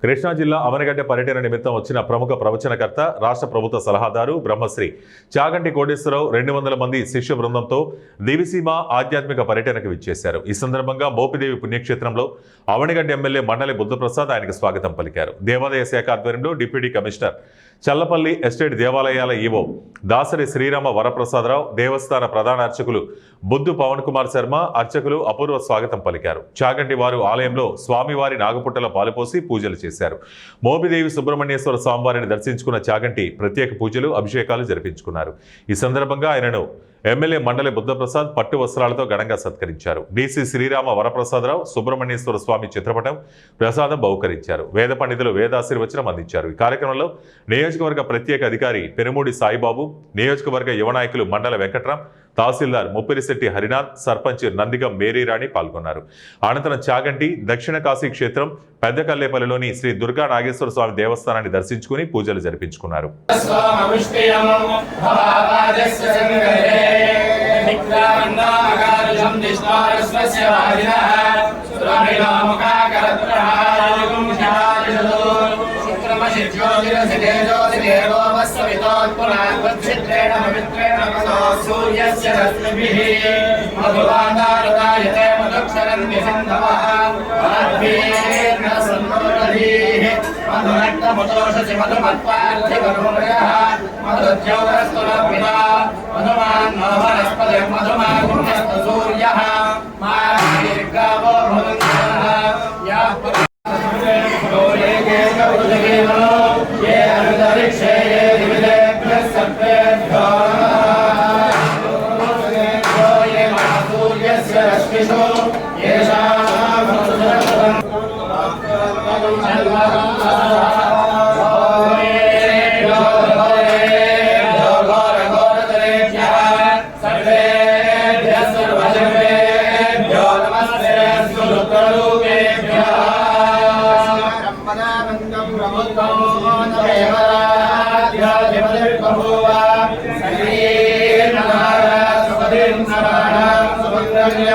కృష్ణా జిల్లా అవనగడ్డ పర్యటన నిమిత్తం వచ్చిన ప్రముఖ ప్రవచనకర్త రాష్ట్ర ప్రభుత్వ సలహాదారు బ్రహ్మశ్రీ చాగంటి కోటేశ్వరరావు 200 మంది శిష్య బృందంతో దివిసీమ ఆధ్యాత్మిక పర్యటనకు విచ్చేశారు. ఈ సందర్భంగా మోపిదేవి పుణ్యక్షేత్రంలో అవనగడ్డ ఎమ్మెల్యే మండలి బుద్ధప్రసాద్ ఆయనకు స్వాగతం పలికారు. దేవాదాయ శాఖ ఆధ్వర్యంలో డిప్యూటీ కమిషనర్ చల్లపల్లి ఎస్టేట్ దేవాలయాల ఈవో దాసరి శ్రీరామ వరప్రసాదరావు, దేవస్థాన ప్రధాన అర్చకులు బుద్ధు పవన్ కుమార్ శర్మ, అర్చకులు అపూర్వ స్వాగతం పలికారు. చాగంటి వారు ఆలయంలో స్వామివారి నాగపుట్టల పాలుపోసి పూజలు చేశారు. మోపిదేవి సుబ్రహ్మణ్యేశ్వర స్వామివారిని దర్శించుకున్న చాగంటి ప్రత్యేక పూజలు, అభిషేకాలు జరిపించుకున్నారు. ఈ సందర్భంగా ఆయనను ఎమ్మెల్యే మండలి బుద్ధప్రసాద్ పట్టు వస్త్రాలతో ఘనంగా సత్కరించారు. డీసీ శ్రీరామ వరప్రసాదరావు సుబ్రహ్మణ్యేశ్వర స్వామి చిత్రపటం ప్రసాదం బహుకరించారు. వేద పండితులు వేదాశీర్వచనం అందించారు. ఈ కార్యక్రమంలో నియోజకవర్గ ప్రత్యేక అధికారి పెనుమూడి సాయిబాబు, నియోజకవర్గ యువ నాయకులు మండల వెంకట్రాం, తహసీల్దార్ ముప్పిరిశెట్టి హరినాథ్, సర్పంచ్ నందిగం మేరీరాణి పాల్గొన్నారు. అనంతరం చాగంటి దక్షిణ కాశీ క్షేత్రం పెద్దకల్లేపల్లిలోని శ్రీ దుర్గా నాగేశ్వర స్వామి దేవస్థానాన్ని దర్శించుకుని పూజలు జరిపించుకున్నారు.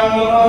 Om